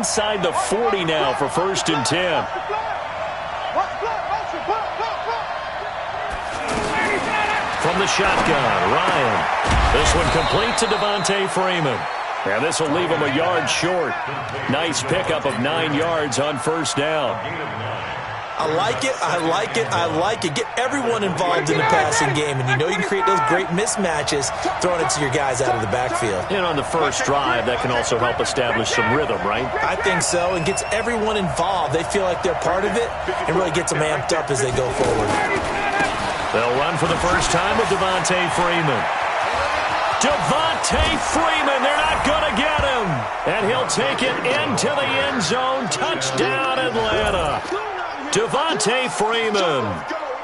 inside the 40 now for 1st and 10. From the shotgun, Ryan. This one complete to Devontae Freeman. And this will leave him a yard short. Nice pickup of 9 yards on 1st down. I like it, I like it, I like it. Get everyone involved in the passing game, and you know you can create those great mismatches throwing it to your guys out of the backfield. And on the first drive, that can also help establish some rhythm, right? I think so, and gets everyone involved. They feel like they're part of it, and really gets them amped up as they go forward. They'll run for the first time with Devontae Freeman. Devontae Freeman, they're not going to get him. And he'll take it into the end zone. Touchdown, Atlanta. Devontae Freeman,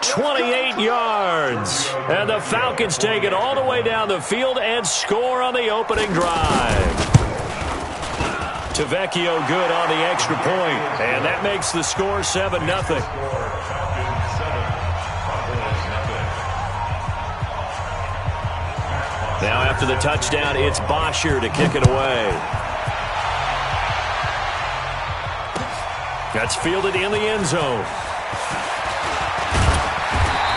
28 yards. And the Falcons take it all the way down the field and score on the opening drive. Tavecchio good on the extra point. And that makes the score 7-0. Now after the touchdown, it's Bosher to kick it away. That's fielded in the end zone.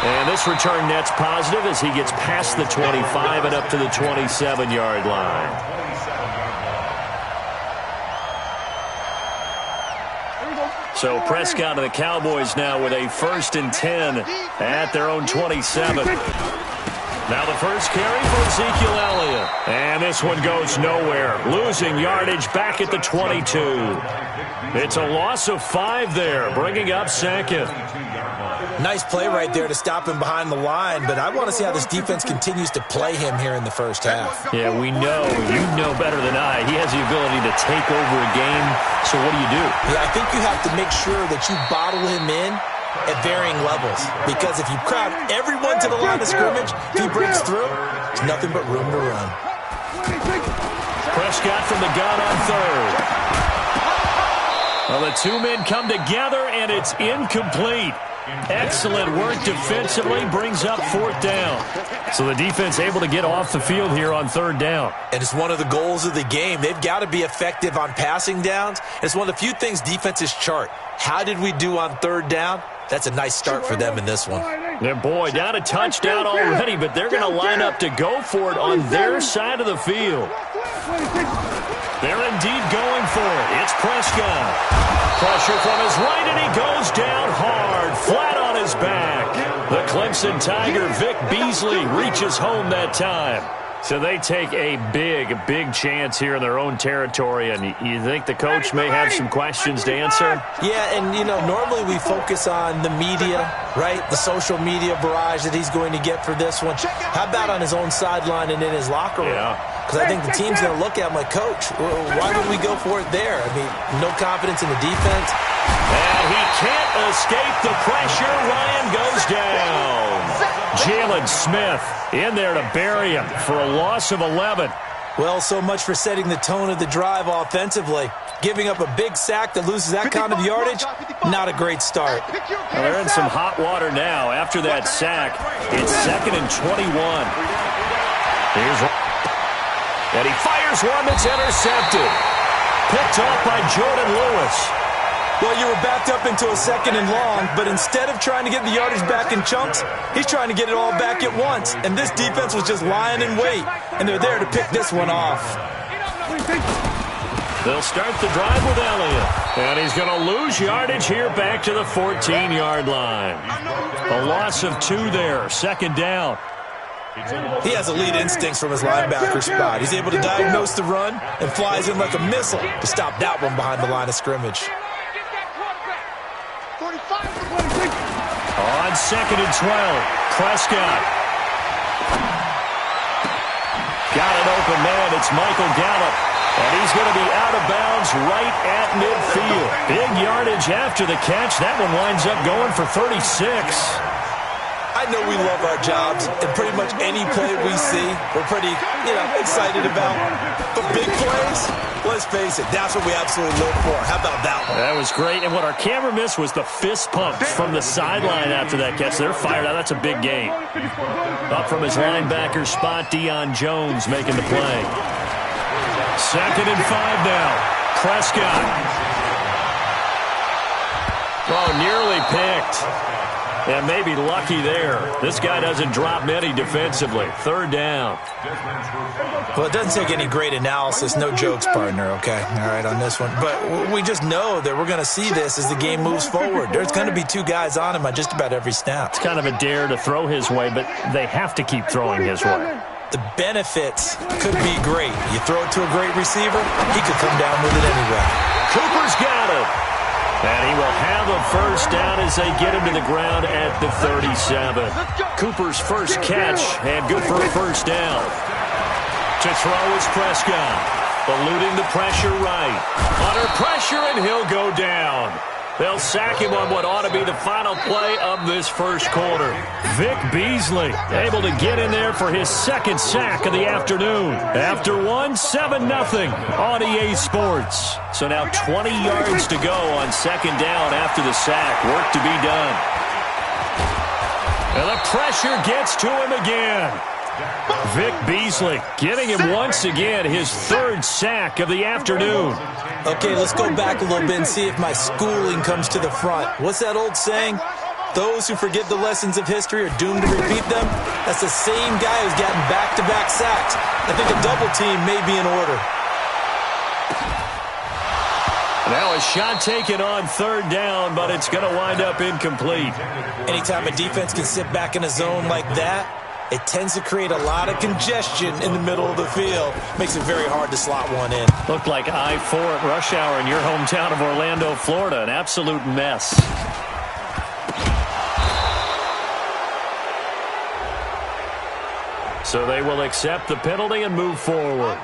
And this return net's positive as he gets past the 25 and up to the 27-yard line. So Prescott and the Cowboys now with a 1st and 10 at their own 27. Now the first carry for Ezekiel Elliott. And this one goes nowhere. Losing yardage back at the 22. It's a loss of 5 there, bringing up 2nd. Nice play right there to stop him behind the line, but I want to see how this defense continues to play him here in the first half. Yeah, we know. You know better than I. He has the ability to take over a game, so what do you do? Yeah, I think you have to make sure that you bottle him in at varying levels, because if you crowd everyone to the line of scrimmage, if he breaks through, there's nothing but room to run. Prescott from the gun on 3rd. Well, the two men come together, and it's incomplete. Excellent work defensively, brings up 4th down. So the defense able to get off the field here on 3rd down. And it's one of the goals of the game. They've got to be effective on passing downs. It's one of the few things defenses chart. How did we do on 3rd down? That's a nice start for them in this one. Yeah, boy, down a touchdown already, but they're going to line up to go for it on their side of the field. They're indeed going for it. It's Prescott. Pressure from his right, and he goes down hard, flat on his back. The Clemson Tiger, Vic Beasley, reaches home that time. So they take a big chance here in their own territory, and you think the coach may have some questions to answer? Yeah, and, you know, normally we focus on the media, right? The social media barrage that he's going to get for this one. How about on his own sideline and in his locker room? Yeah. Because I think the team's going to look at him like, Coach, why did we go for it there? I mean, no confidence in the defense. And he can't escape the pressure. Ryan goes down. Jalen Smith in there to bury him for a loss of 11. Well, so much for setting the tone of the drive offensively. Giving up a big sack that loses that kind of yardage, not a great start. Well, they're in some hot water now. After that sack, it's 2nd and 21. And he fires one that's intercepted. Picked off by Jordan Lewis. Well, you were backed up into a 2nd and long, but instead of trying to get the yardage back in chunks, he's trying to get it all back at once. And this defense was just lying in wait, and they're there to pick this one off. They'll start the drive with Elliott. And he's going to lose yardage here back to the 14-yard line. A loss of 2 there, 2nd down. He has elite instincts from his linebacker spot. He's able to diagnose the run and flies in like a missile to stop that one behind the line of scrimmage. On 2nd and 12, Prescott. Got an open man. It's Michael Gallup. And he's going to be out of bounds right at midfield. Big yardage after the catch. That one winds up going for 36. I know we love our jobs, and pretty much any play we see, we're pretty, excited about. But big plays, let's face it, that's what we absolutely live for. How about that one? That was great, and what our camera missed was the fist pump from the sideline after that catch. They're fired out. That's a big gain. Up from his linebacker spot, Deion Jones making the play. 2nd and 5 now. Prescott. Oh, nearly picked. And maybe lucky there. This guy doesn't drop many defensively. Third down. Well, it doesn't take any great analysis. No jokes, partner, okay? All right, on this one. But we just know that we're going to see this as the game moves forward. There's going to be two guys on him on just about every snap. It's kind of a dare to throw his way, but they have to keep throwing his way. The benefits could be great. You throw it to a great receiver, he could come down with it anyway. Cooper's got it. And he will have a first down as they get him to the ground at the 37. Cooper's first catch, and good for a first down. To throw is Prescott. Eluding the pressure right. Under pressure, and he'll go down. They'll sack him on what ought to be the final play of this first quarter. Vic Beasley able to get in there for his second sack of the afternoon. After one, 7-0 on EA Sports. So now 20 yards to go on second down after the sack. Work to be done. And the pressure gets to him again. Vic Beasley getting him once again his third sack of the afternoon. Okay, let's go back a little bit and see if my schooling comes to the front. What's that old saying? Those who forget the lessons of history are doomed to repeat them. That's the same guy who's gotten back-to-back sacks. I think a double team may be in order. Now a shot taken on third down, but it's going to wind up incomplete. Anytime a defense can sit back in a zone like that, it tends to create a lot of congestion in the middle of the field. Makes it very hard to slot one in. Looked like I-4 at rush hour in your hometown of Orlando, Florida. An absolute mess. So they will accept the penalty and move forward.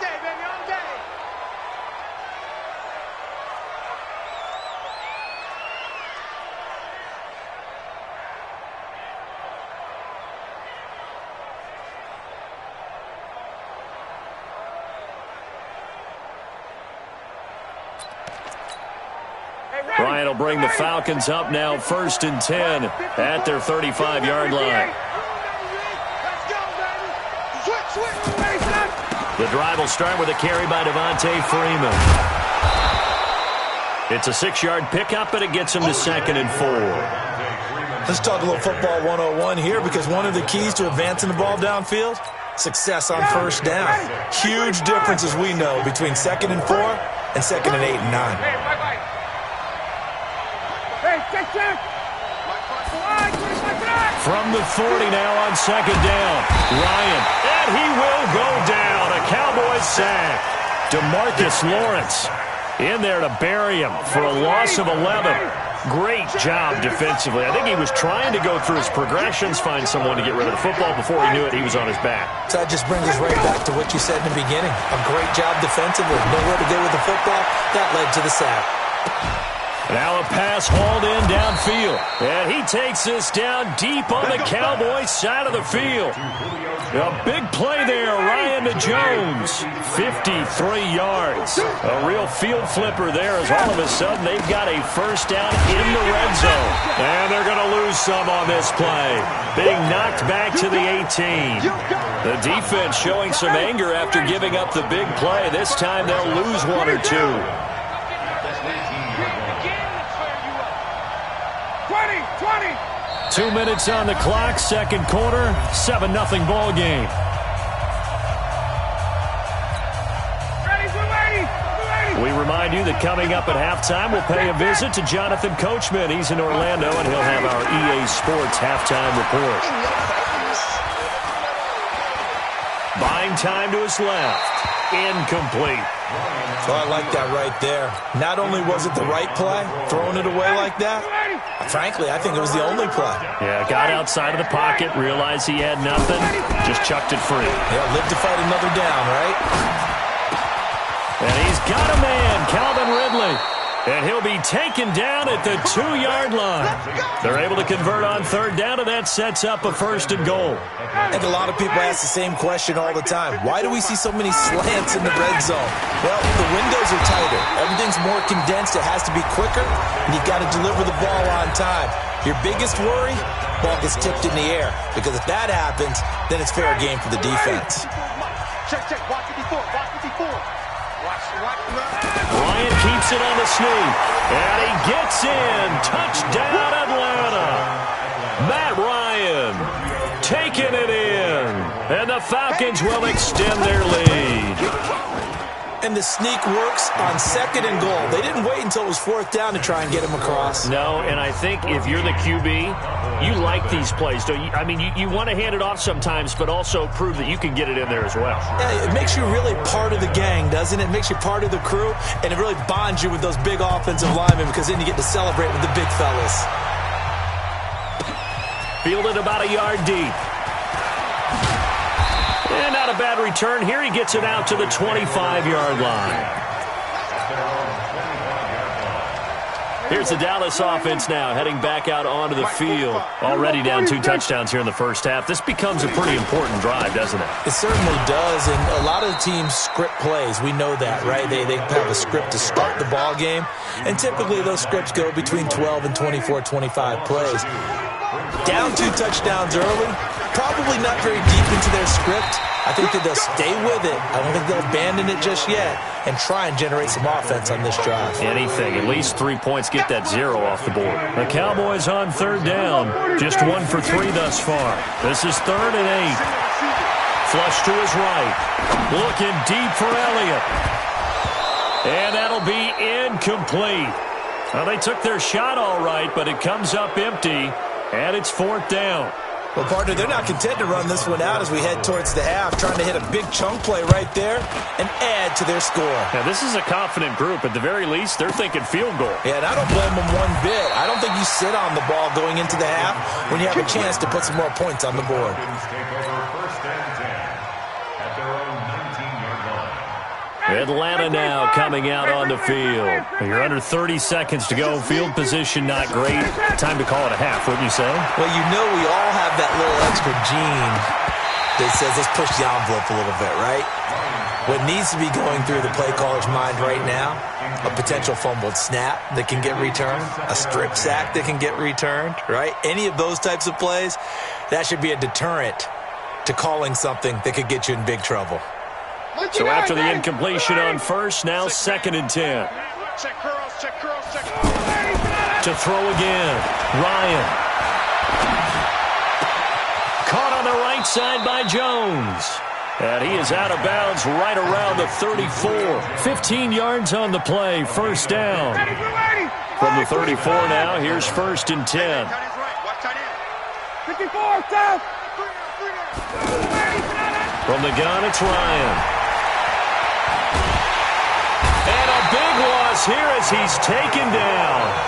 Bryant will bring the Falcons up now, 1st and 10 at their 35-yard line. The drive will start with a carry by Devontae Freeman. It's a 6-yard pickup, and it gets him to 2nd and 4. Let's talk a little football 101 here, because one of the keys to advancing the ball downfield, success on first down. Huge difference, as we know, between 2nd and 4 and 2nd and 8 and 9. From the 40 now on 2nd down. Ryan, and he will go down. A Cowboys sack. DeMarcus Lawrence in there to bury him for a loss of 11. Great job defensively. I think he was trying to go through his progressions, find someone to get rid of the football. Before he knew it, he was on his back. So that just brings us right back to what you said in the beginning. A great job defensively. Nowhere to go with the football. That led to the sack. Now a pass hauled in downfield. And he takes this down deep on the Cowboys side of the field. A big play there, Ryan to Jones. 53 yards. A real field flipper there as all of a sudden they've got a first down in the red zone. And they're going to lose some on this play. Being knocked back to the 18. The defense showing some anger after giving up the big play. This time they'll lose one or two. 2 minutes on the clock, second quarter, 7-0 ball game. We remind you that coming up at halftime, we'll pay a visit to Jonathan Coachman. He's in Orlando, and he'll have our EA Sports halftime report. Buying time to his left. Incomplete. So I like that right there. Not only was it the right play, throwing it away like that, frankly, I think it was the only play. Yeah, got outside of the pocket, realized he had nothing, just chucked it free. Yeah, live to fight another down, right? And he's got a man, Calvin Ridley. And he'll be taken down at the 2-yard line. They're able to convert on third down, and that sets up a 1st and goal. And a lot of people ask the same question all the time. Why do we see so many slants in the red zone? Well, the windows are tighter. Everything's more condensed. It has to be quicker, and you've got to deliver the ball on time. Your biggest worry, ball gets tipped in the air. Because if that happens, then it's fair game for the defense. Check, watch 54, watch 54. Bryant keeps it on the sneak. And he gets in. Touchdown, Atlanta. Matt Ryan taking it in. And the Falcons will extend their lead. And the sneak works on 2nd and goal. They didn't wait until it was 4th down to try and get him across. No, and I think if you're the QB, you like these plays, don't you? I mean, you want to hand it off sometimes, but also prove that you can get it in there as well. Yeah, it makes you really part of the gang, doesn't it? It makes you part of the crew, and it really bonds you with those big offensive linemen because then you get to celebrate with the big fellas. Fielded about a yard deep. And not a bad return. Here he gets it out to the 25-yard line. Here's the Dallas offense now heading back out onto the field. Already down 2 touchdowns here in the first half. This becomes a pretty important drive, doesn't it? It certainly does, and a lot of teams script plays. We know that, right? They have a script to start the ball game, and typically those scripts go between 12 and 24, 25 plays. Down 2 touchdowns early, probably not very deep into their script. I think that they'll stay with it. I don't think they'll abandon it just yet and try and generate some offense on this drive. Anything. At least 3 points. Get that 0 off the board. The Cowboys on 3rd down. Just 1 for 3 thus far. This is 3rd and 8. Flush to his right. Looking deep for Elliott. And that'll be incomplete. Well, they took their shot all right, but it comes up empty. And it's 4th down. Well, partner, they're not content to run this one out as we head towards the half, trying to hit a big chunk play right there and add to their score. Now, this is a confident group. At the very least, they're thinking field goal. Yeah, and I don't blame them one bit. I don't think you sit on the ball going into the half when you have a chance to put some more points on the board. Atlanta now coming out on the field. You're under 30 seconds to go. Field position not great. Time to call it a half, wouldn't you say? Well, you know we all have that little extra gene that says let's push the envelope a little bit, right? What needs to be going through the play caller's mind right now, a potential fumbled snap that can get returned, a strip sack that can get returned, right? Any of those types of plays, that should be a deterrent to calling something that could get you in big trouble. So after the incompletion on first, now 2nd and 10. To throw again, Ryan. Caught on the right side by Jones. And he is out of bounds right around the 34. 15 yards on the play, 1st down. From the 34 now, here's 1st and 10. 54, stop! From the gun, it's Ryan. And a big loss here as he's taken down.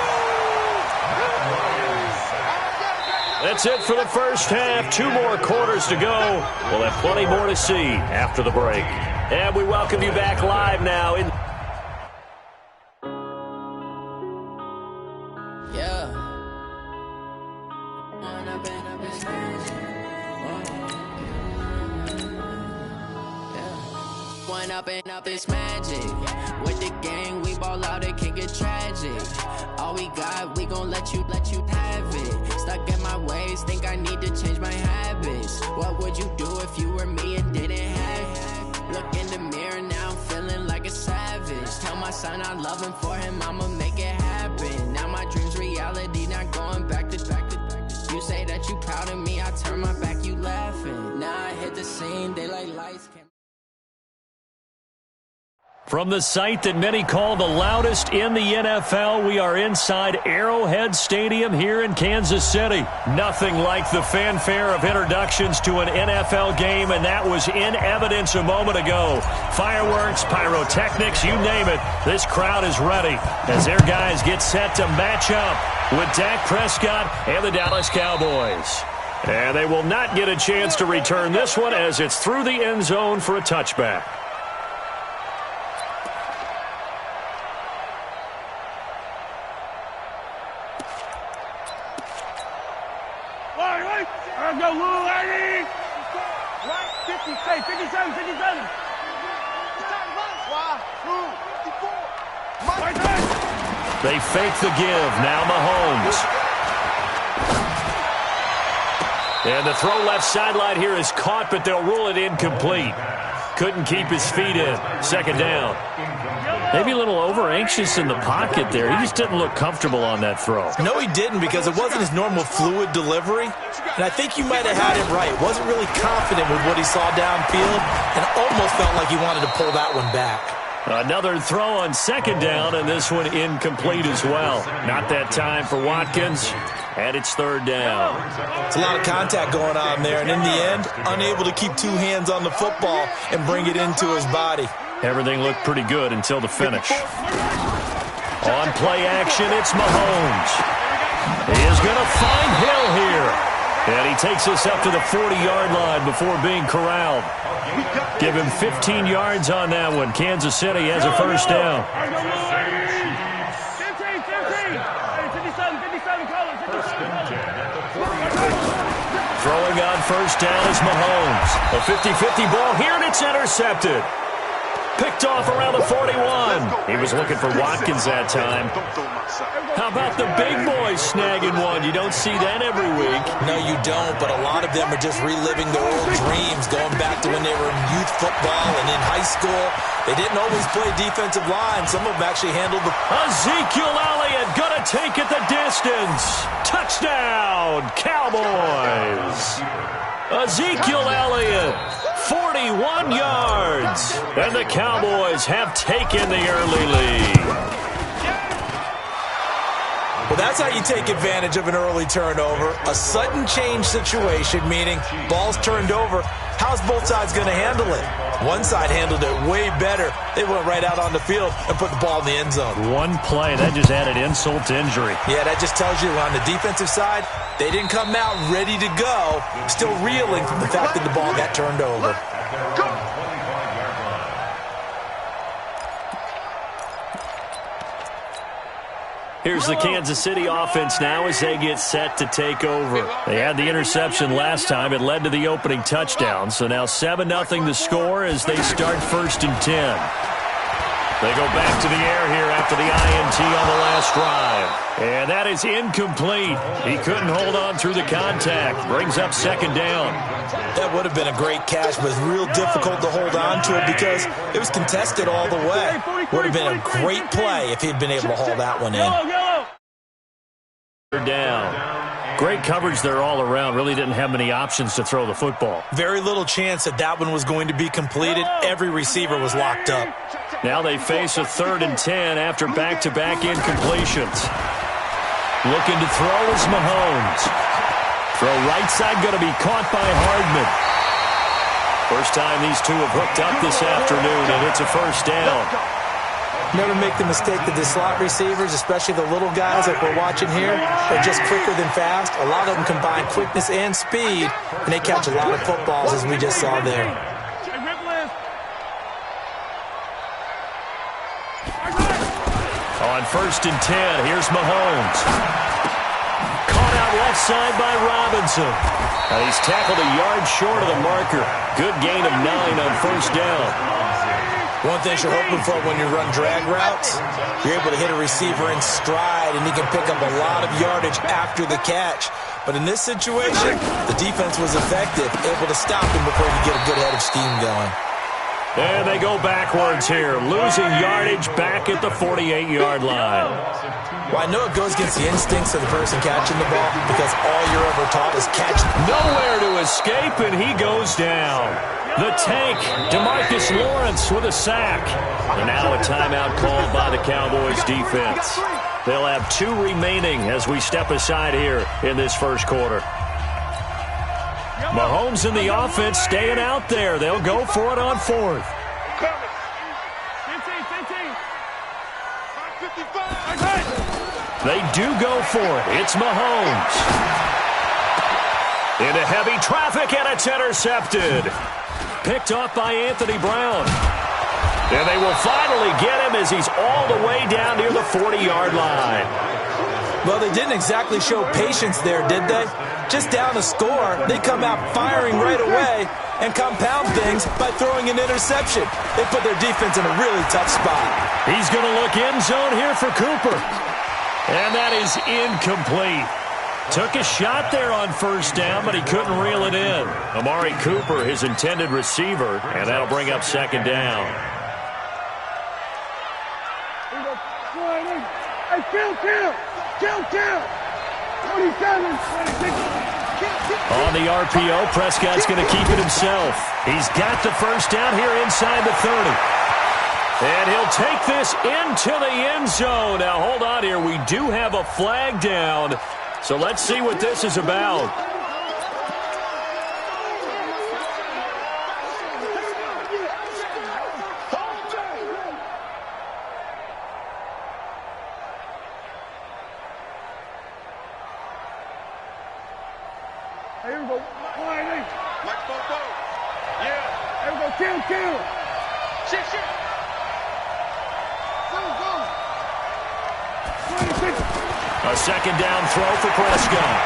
That's it for the first half. 2 more quarters to go. We'll have plenty more to see after the break. And we welcome you back live now. Up this magic with the gang, we ball out, it can get tragic. All we got, we gon' let you have it. Stuck in my ways, think I need to change my habits. What would you do if you were me and didn't have it? Look in the mirror now, I'm feeling like a savage. Tell my son I love him, for him I'ma make it happen. Now my dreams reality, not going back to. You say that you proud of me, I turn my back, you laughing. Now I hit the scene, they like lights. From the site that many call the loudest in the NFL, we are inside Arrowhead Stadium here in Kansas City. Nothing like the fanfare of introductions to an NFL game, and that was in evidence a moment ago. Fireworks, pyrotechnics, you name it. This crowd is ready as their guys get set to match up with Dak Prescott and the Dallas Cowboys. And they will not get a chance to return this one as it's through the end zone for a touchback. Go, Lou, 80. 50, 57, 57. They fake the give. Now Mahomes. And the throw left sideline here is caught, but they'll rule it incomplete. couldn't keep his feet in. Second down. Maybe a little over-anxious in the pocket there. He just didn't look comfortable on that throw. No, he didn't, because it wasn't his normal fluid delivery. And I think you might have had it right. Wasn't really confident with what he saw downfield and almost felt like he wanted to pull that one back. Another throw on second down, and this one incomplete as well. Not that time for Watkins, and it's third down. It's a lot of contact going on there, and in the end, unable to keep two hands on the football and bring it into his body. Everything looked pretty good until the finish. On play action, it's Mahomes. He is going to find Hill here. And he takes us up to the 40-yard line before being corralled. Give him 15 yards on that one. Kansas City has a first down. 15, 57, Throwing on first down is Mahomes. A 50-50 ball here, and it's intercepted. Picked off around the 41. He was looking for Watkins that time. How about the big boys snagging one? You don't see that every week. No, you don't, but a lot of them are just reliving their old dreams, going back to when they were in youth football and in high school. They didn't always play defensive line. Some of them actually handled the... Ezekiel Elliott gonna take it the distance. Touchdown, Cowboys. Ezekiel Elliott, 41 yards. And the Cowboys have taken the early lead. Well, that's how you take advantage of an early turnover. A sudden change situation, meaning ball's turned over. How's both sides going to handle it? One side handled it way better. They went right out on the field and put the ball in the end zone. One play, that just added insult to injury. Yeah, that just tells you on the defensive side, they didn't come out ready to go, still reeling from the fact that the ball got turned over. Here's the Kansas City offense now as they get set to take over. They had the interception last time. It led to the opening touchdown. So now 7-0 the score as they start 1st and 10. They go back to the air here after the INT on the last drive. And that is incomplete. He couldn't hold on through the contact. Brings up second down. That would have been a great catch, but it's real difficult to hold on to it because it was contested all the way. Would have been a great play if he'd been able to haul that one in. Third down. Great coverage there all around. Really didn't have many options to throw the football. Very little chance that that one was going to be completed. Every receiver was locked up. Now they face a 3rd and 10 after back-to-back incompletions. Looking to throw is Mahomes. Throw right side going to be caught by Hardman. First time these two have hooked up this afternoon, and it's a first down. Never make the mistake that the slot receivers, especially the little guys like we're watching here, are just quicker than fast. A lot of them combine quickness and speed, and they catch a lot of footballs, as we just saw there. On 1st and 10, here's Mahomes. Caught out left side by Robinson. And he's tackled a yard short of the marker. Good gain of 9 on first down. One thing you're hoping for when you run drag routes, you're able to hit a receiver in stride, and he can pick up a lot of yardage after the catch. But in this situation, the defense was effective, able to stop him before he could get a good head of steam going. And they go backwards here, losing yardage back at the 48-yard line. Well, I know it goes against the instincts of the person catching the ball because all you're ever taught is catch. Nowhere to escape, and he goes down. The tank, DeMarcus Lawrence with a sack. And now a timeout called by the Cowboys defense. They'll have 2 remaining as we step aside here in this first quarter. Mahomes and the offense staying out there. They'll go for it on 4th. 15. They do go for it. It's Mahomes. Into heavy traffic, and it's intercepted. Picked off by Anthony Brown. And they will finally get him as he's all the way down near the 40-yard line. Well, they didn't exactly show patience there, did they? Just down a score, they come out firing right away and compound things by throwing an interception. They put their defense in a really tough spot. He's going to look end zone here for Cooper. And that is incomplete. Took a shot there on first down, but he couldn't reel it in. Amari Cooper, his intended receiver, and that'll bring up second down. Hey, kill. 27, 26. On the RPO, Prescott's going to keep it himself. He's got the first down here inside the 30. And he'll take this into the end zone. Now, hold on here. We do have a flag down. So let's see what this is about. Here we go. Mike Bobo. Yeah. Here we go. Kill. Shit. Go. 26. A second down throw for Prescott.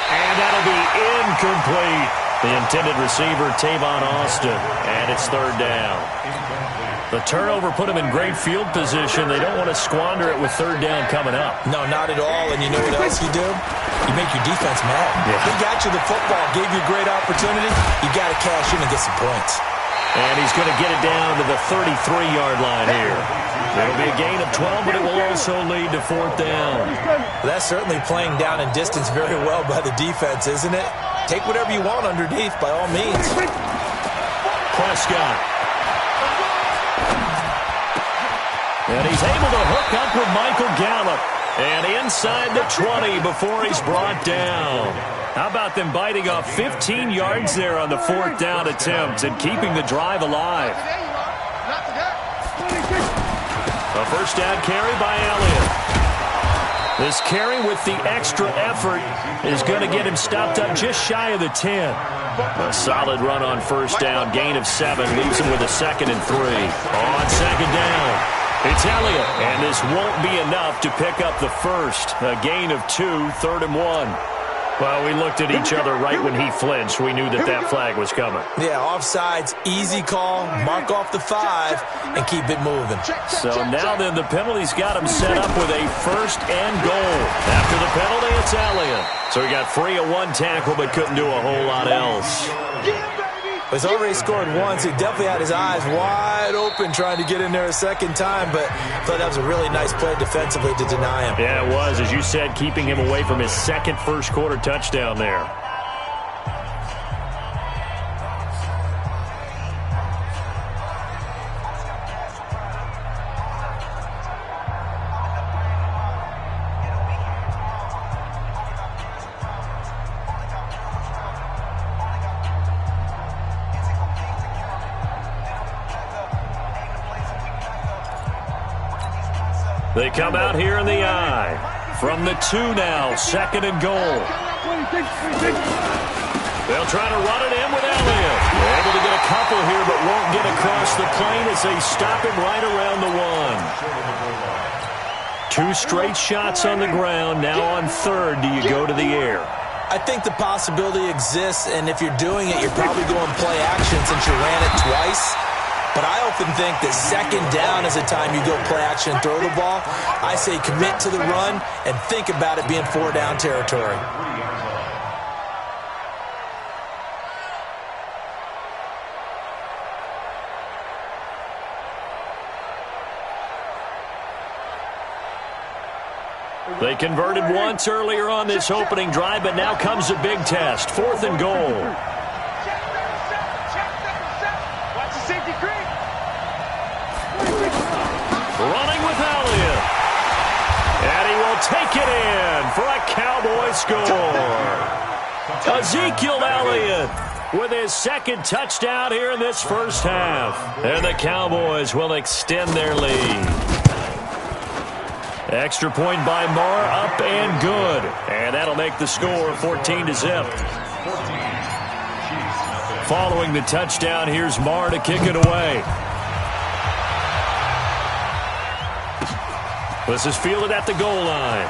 And that'll be incomplete. The intended receiver, Tavon Austin. And it's third down. The turnover put him in great field position. They don't want to squander it with third down coming up. No, not at all. And you know what else you do? You make your defense mad. Yeah. He got you the football, gave you a great opportunity. You got to cash in and get some points. And he's going to get it down to the 33-yard line here. It'll be a gain of 12, but it will also lead to fourth down. That's certainly playing down in distance very well by the defense, isn't it? Take whatever you want underneath, by all means. Prescott. And he's able to hook up with Michael Gallup. And inside the 20 before he's brought down. How about them biting off 15 yards there on the fourth down attempt and keeping the drive alive? A first down carry by Elliott. This carry with the extra effort is going to get him stopped up just shy of the 10. A solid run on first down, gain of 7, leaves him with a 2nd and 3. On second down, it's Elliott, and this won't be enough to pick up the first. A gain of 2, 3rd and 1. Well, we looked at each other right when he flinched. We knew that flag was coming. Yeah, offsides, easy call, mark off the 5, and keep it moving. So now then, the penalty's got him set up with a 1st and goal. After the penalty, it's Elliott. So he got free of 1 tackle, but couldn't do a whole lot else. He's already scored once. He definitely had his eyes wide open trying to get in there a second time, but I thought that was a really nice play defensively to deny him. Yeah, it was. As you said, keeping him away from his second first-quarter touchdown there. They come out here in the I. From the 2 now, 2nd and goal. They'll try to run it in with Elliott. They're able to get a couple here, but won't get across the plane as they stop him right around the 1. 2 straight shots on the ground. Now on 3rd, do you go to the air? I think the possibility exists, and if you're doing it, you're probably going play action since you ran it twice. But I often think that 2nd down is the time you go play action and throw the ball. I say commit to the run and think about it being 4-down territory. They converted once earlier on this opening drive, but now comes a big test. 4th and goal. Running with Elliott. And he will take it in for a Cowboy score. Ezekiel Elliott with his 2nd touchdown here in this first half. And the Cowboys will extend their lead. Extra point by Marr, up and good. And that'll make the score 14-0. Following the touchdown, here's Marr to kick it away. This is fielded at the goal line.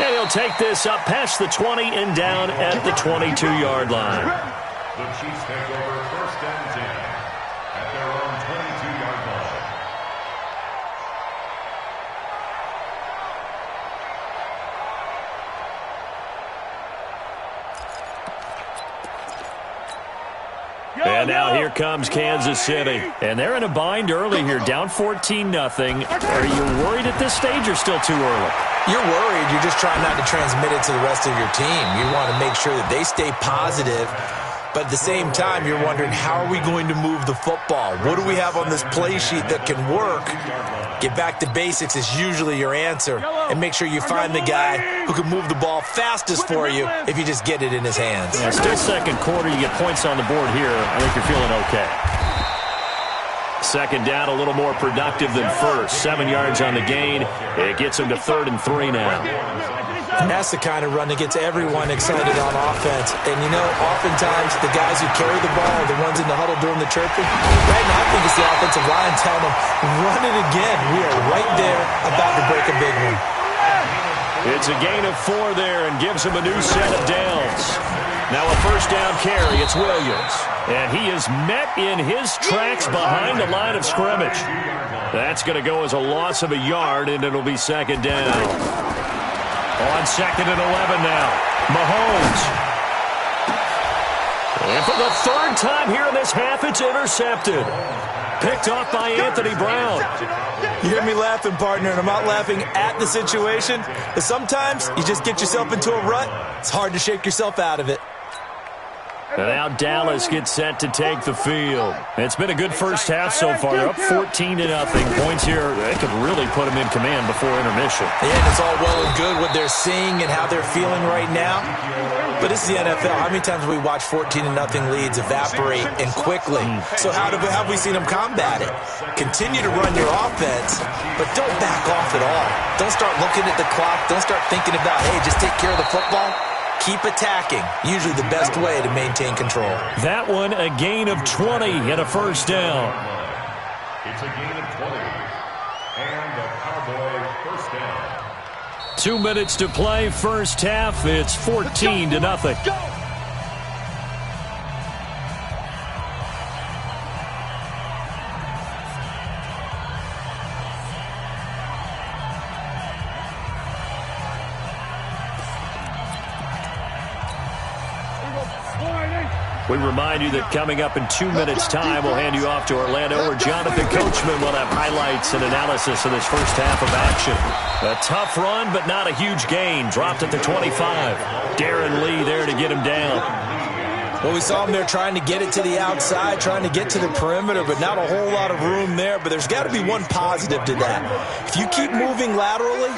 And he'll take this up past the 20 and down at the 22-yard line. The Chiefs take over 1st and 10 at their own 22-yard line. now here comes Kansas City. And they're in a bind early here, down 14-0. Are you worried at this stage or still too early? You're worried. You're just trying not to transmit it to the rest of your team. You want to make sure that they stay positive. But at the same time, you're wondering, how are we going to move the football? What do we have on this play sheet that can work? Get back to basics is usually your answer. And make sure you find the guy who can move the ball fastest for you if you just get it in his hands. Yeah, still second quarter. You get points on the board here. I think you're feeling okay. Second down, a little more productive than first. 7 yards on the gain. It gets them to 3rd and 3 now. And that's the kind of run that gets everyone excited on offense. And, you know, oftentimes the guys who carry the ball are the ones in the huddle doing the chirping. Right now, I think it's the offensive line telling them, run it again. We are right there about to break a big one. It's a gain of 4 there and gives them a new set of downs. Now a first down carry. It's Williams. And he is met in his tracks behind the line of scrimmage. That's going to go as a loss of a yard, and it'll be second down. On 2nd and 11 now, Mahomes. And for the 3rd time here in this half, it's intercepted. Picked off by Anthony Brown. You hear me laughing, partner, and I'm not laughing at the situation. But sometimes you just get yourself into a rut. It's hard to shake yourself out of it. And now Dallas gets set to take the field. It's been a good first half so far. They're up 14-0. Points here, they could really put them in command before intermission. Yeah, and it's all well and good what they're seeing and how they're feeling right now. But this is the NFL. How many times have we watched 14-0 leads evaporate and quickly? So how have we seen them combat it? Continue to run your offense, but don't back off at all. Don't start looking at the clock. Don't start thinking about, hey, just take care of the football. Keep attacking. Usually the best way to maintain control. That one, a gain of 20 and a first down. It's a gain of 20. And the Cowboys first down. 2 minutes to play, first half. It's 14-0. Go! We remind you that coming up in 2 minutes' time, we'll hand you off to Orlando, where Jonathan Coachman will have highlights and analysis of this first half of action. A tough run, but not a huge gain. Dropped at the 25. Darren Lee there to get him down. Well, we saw him there trying to get it to the outside, trying to get to the perimeter, but not a whole lot of room there. But there's got to be one positive to that. If you keep moving laterally,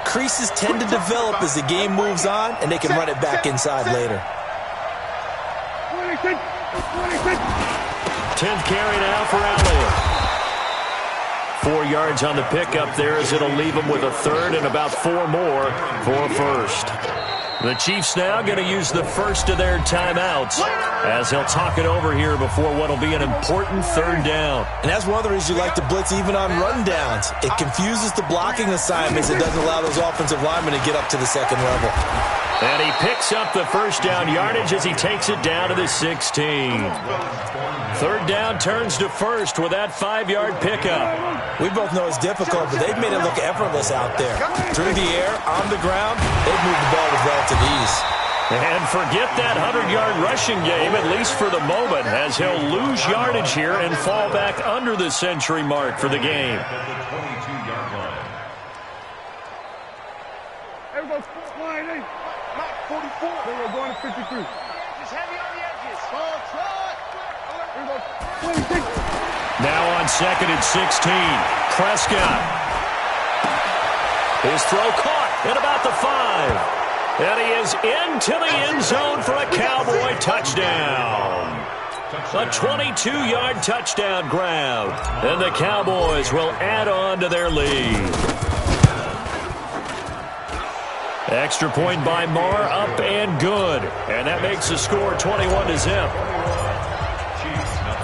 creases tend to develop as the game moves on, and they can run it back inside later. 10th carry now for Elliott. 4 yards on the pickup there, as it'll leave him with a 3rd and about 4 more for a first. The Chiefs now going to use the first of their timeouts as he'll talk it over here before what will be an important 3rd down. And that's one of the reasons you like to blitz even on rundowns. It confuses the blocking assignments. It doesn't allow those offensive linemen to get up to the second level. And he picks up the first down yardage as he takes it down to the 16. 3rd down turns to first with that 5-yard pickup. We both know it's difficult, but they've made it look effortless out there. Through the air, on the ground, they've moved the ball with relative ease. And forget that 100-yard rushing game, at least for the moment, as he'll lose yardage here and fall back under the century mark for the game. Everybody, line in. Not 44. Then we're going to 53. Just heavy on the edges. Everybody, 26. Now on 2nd and 16, Prescott. His throw caught at about the 5. And he is into the end zone for a Cowboy touchdown. A 22-yard touchdown grab. And the Cowboys will add on to their lead. Extra point by Marr, up and good. And that makes the score 21-0.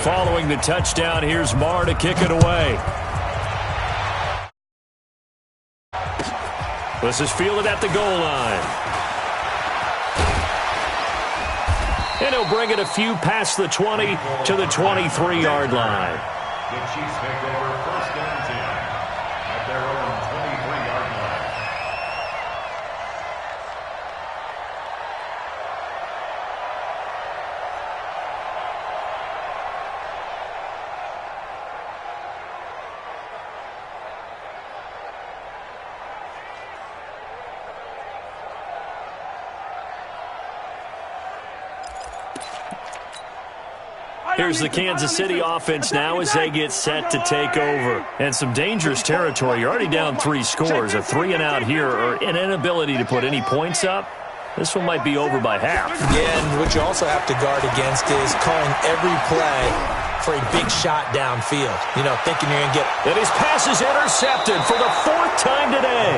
Following the touchdown, here's Marr to kick it away. This is fielded at the goal line. And he'll bring it a few past the 20 to the 23-yard line. The Chiefs take over first and 10 at their own 23-yard line. Here's the Kansas City offense now as they get set to take over. And some dangerous territory. You're already down 3 scores. A 3-and-out here or an inability to put any points up. This one might be over by half. Yeah, and what you also have to guard against is calling every play for a big shot downfield. You know, thinking you're going to get... And his pass is intercepted for the 4th time today.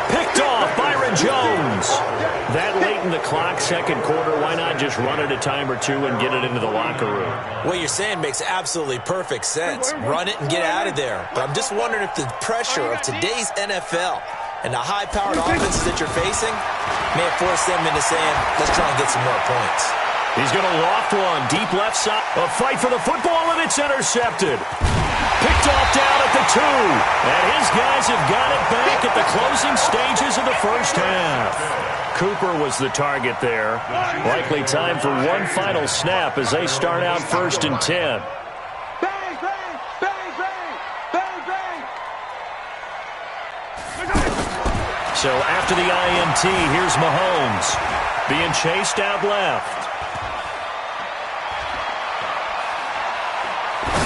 Picked off Byron Jones. That late in the clock, second quarter, why not just run it a time or two and get it into the locker room? What you're saying makes absolutely perfect sense. Run it and get out of there. But I'm just wondering if the pressure of today's NFL and the high-powered offenses that you're facing may have forced them into saying, let's try and get some more points. He's going to loft one, deep left side. A fight for the football, and it's intercepted. Picked off down at the 2. And his guys have got it back at the closing stages of the first half. Cooper was the target there. Likely time for one final snap as they start out 1st and 10. Bang, bang, bang, bang, bang, bang. So after the INT, here's Mahomes being chased out left.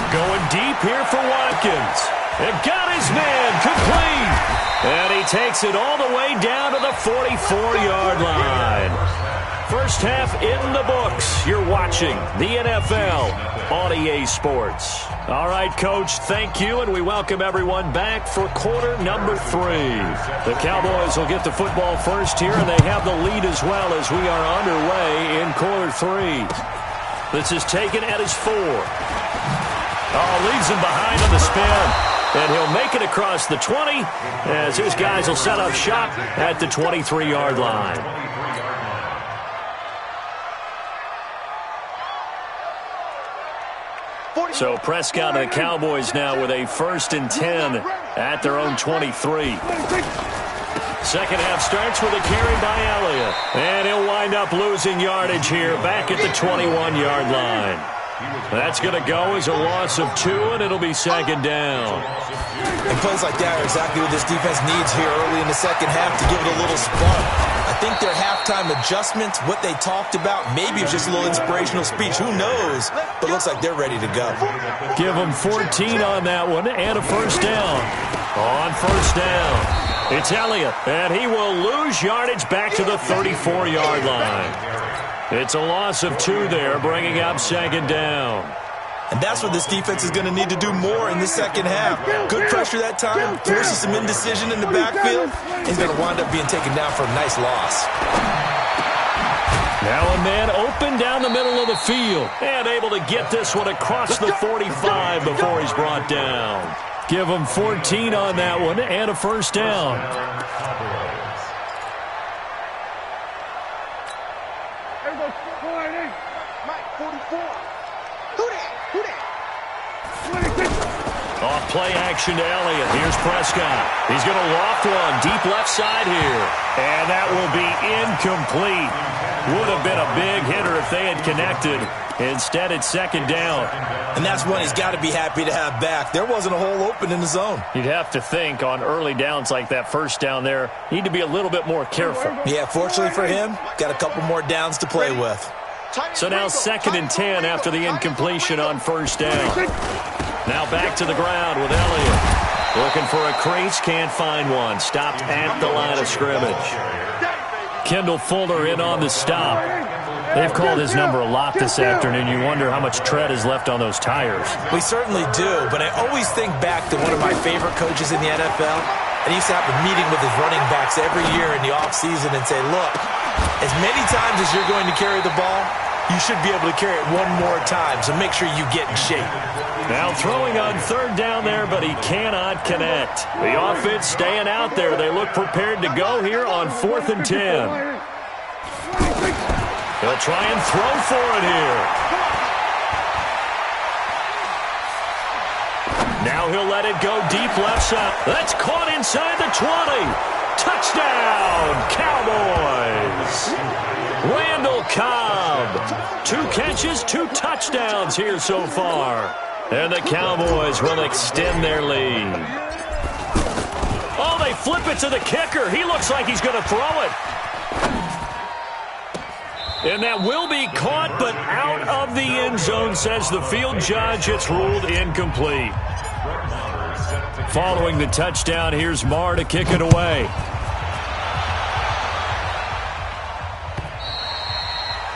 Going deep here for Watkins. And got his man complete. And he takes it all the way down to the 44-yard line. First half in the books. You're watching the NFL on EA Sports. All right, Coach, thank you, and we welcome everyone back for quarter number 3. The Cowboys will get the football first here, and they have the lead as well as we are underway in quarter 3. This is taken at his 4. Oh, leaves him behind on the spin. And he'll make it across the 20 as his guys will set up shop at the 23-yard line. So Prescott and the Cowboys now with a 1st and 10 at their own 23. Second half starts with a carry by Elliott. And he'll wind up losing yardage here back at the 21-yard line. That's going to go as a loss of 2, and it'll be 2nd down. And plays like that are exactly what this defense needs here early in the second half to give it a little spark. I think their halftime adjustments, what they talked about, maybe it's just a little inspirational speech. Who knows? But it looks like they're ready to go. Give them 14 on that one and a 1st down. On 1st down, it's Elliott, and he will lose yardage back to the 34-yard line. It's a loss of 2 there, bringing up 2nd down. And that's what this defense is going to need to do more in the second half. Good pressure that time, forces some indecision in the backfield. He's going to wind up being taken down for a nice loss. Now a man open down the middle of the field and able to get this one across the 45 before he's brought down. Give him 14 on that one and a 1st down. Off play action to Elliott. Here's Prescott. He's going to loft one deep left side here. And that will be incomplete. Would have been a big hitter if they had connected. Instead, it's 2nd down. And that's one he's got to be happy to have back. There wasn't a hole open in the zone. You'd have to think on early downs like that 1st down there, need to be a little bit more careful. Yeah, fortunately for him, got a couple more downs to play with. So now 2nd and 10 after the incompletion on 1st down. Now back to the ground with Elliott. Looking for a crease, can't find one. Stopped at the line of scrimmage. Kendall Fuller in on the stop. They've called his number a lot this afternoon. You wonder how much tread is left on those tires. We certainly do, but I always think back to one of my favorite coaches in the NFL. And he used to have a meeting with his running backs every year in the offseason and say, look, as many times as you're going to carry the ball, you should be able to carry it one more time, so make sure you get in shape. Now throwing on 3rd down there, but he cannot connect. The offense staying out there. They look prepared to go here on 4th and 10. He'll try and throw for it here. Now he'll let it go deep left side. That's caught inside the 20. Touchdown, Cowboys. Randall Cobb. 2 catches, 2 touchdowns here so far. And the Cowboys will extend their lead. Oh, they flip it to the kicker. He looks like he's going to throw it. And that will be caught, but out of the end zone, says the field judge. It's ruled incomplete. Following the touchdown, here's Marr to kick it away.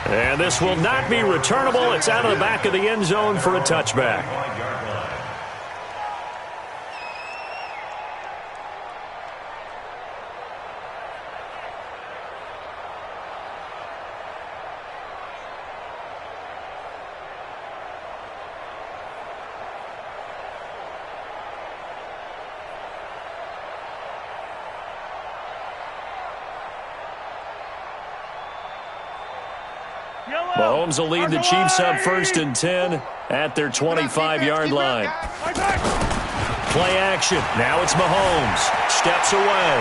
And this will not be returnable. It's out of the back of the end zone for a touchback. Mahomes will lead the Chiefs up 1st and 10 at their 25-yard line. Play action. Now it's Mahomes. Steps away.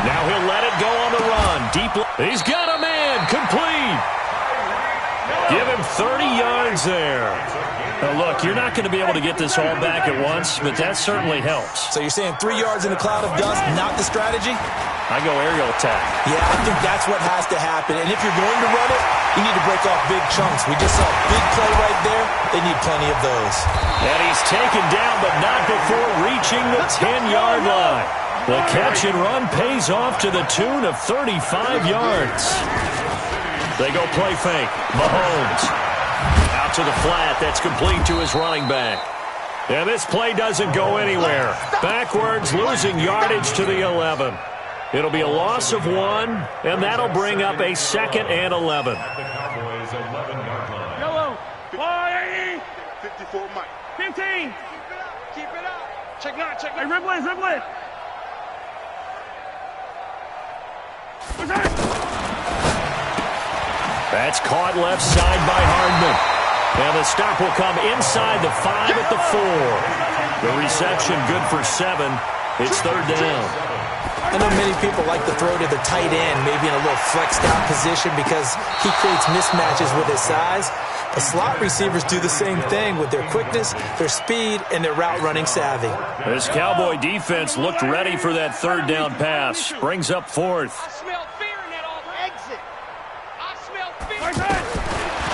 Now he'll let it go on the run. Deep. He's got a man. Complete. Give him 30 yards there. Now look, you're not going to be able to get this all back at once, but that certainly helps. So you're saying 3 yards in a cloud of dust, not the strategy? I go aerial attack. Yeah, I think that's what has to happen. And if you're going to run it, you need to break off big chunks. We just saw a big play right there. They need plenty of those. And he's taken down, but not before reaching the 10-yard line. The catch and run pays off to the tune of 35 yards. They go play fake. Mahomes out to the flat. That's complete to his running back. And this play doesn't go anywhere. Backwards, losing yardage to the 11. It'll be a loss of 1, and that'll bring up a 2nd and 11. Yellow. 54, Mike. 15. Keep it up. Check nine. Hey, dribble it. What's that? That's caught left side by Hardman. And the stop will come inside the 5 at the 4. The reception good for 7. It's 3rd down. I know many people like to throw to the tight end, maybe in a little flexed out position because he creates mismatches with his size. The slot receivers do the same thing with their quickness, their speed, and their route running savvy. This Cowboy defense looked ready for that 3rd down pass. Brings up 4th. I smell fear in that off exit. I smell fear.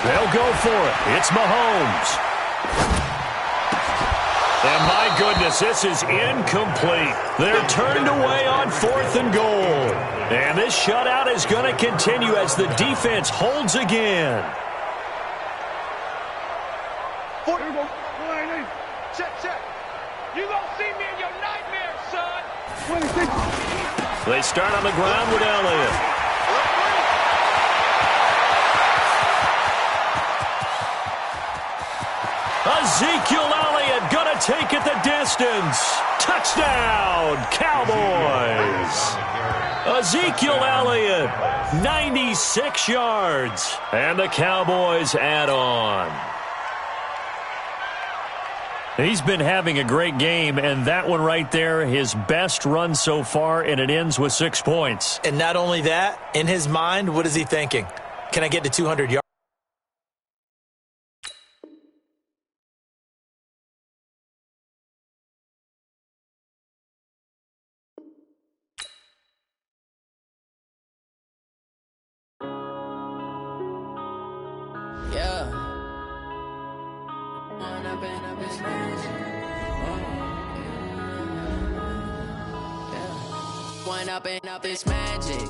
They'll go for it. It's Mahomes. And my goodness, this is incomplete. They're turned away on 4th and goal. And this shutout is going to continue as the defense holds again. Check. You gonna see me in your nightmares, son. They start on the ground with Elliott. Ezekiel Elliott gonna take it the distance. Touchdown, Cowboys. Ezekiel Elliott, 96 yards. And the Cowboys add on. He's been having a great game, and that one right there, his best run so far, and it ends with 6 points. And not only that, in his mind, what is he thinking? Can I get to 200 yards? Up this magic.